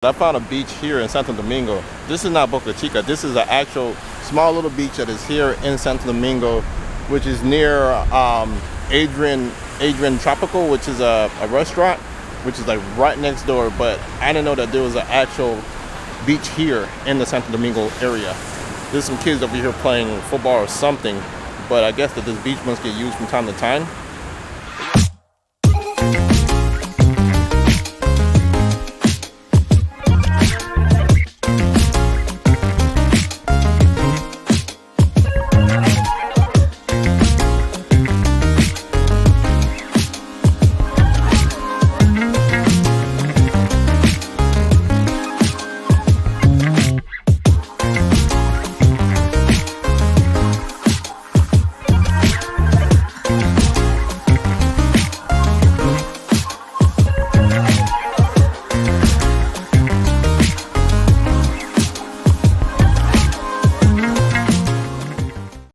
I found a beach here in Santo Domingo. This is not Boca Chica. This is an actual small little beach that is here in Santo Domingo, which is near Adrian Tropical, which is a restaurant, which is like right next door. But I didn't know that there was an actual beach here in the Santo Domingo area. There's some kids over here playing football or something, but I guess that this beach must get used from time to time.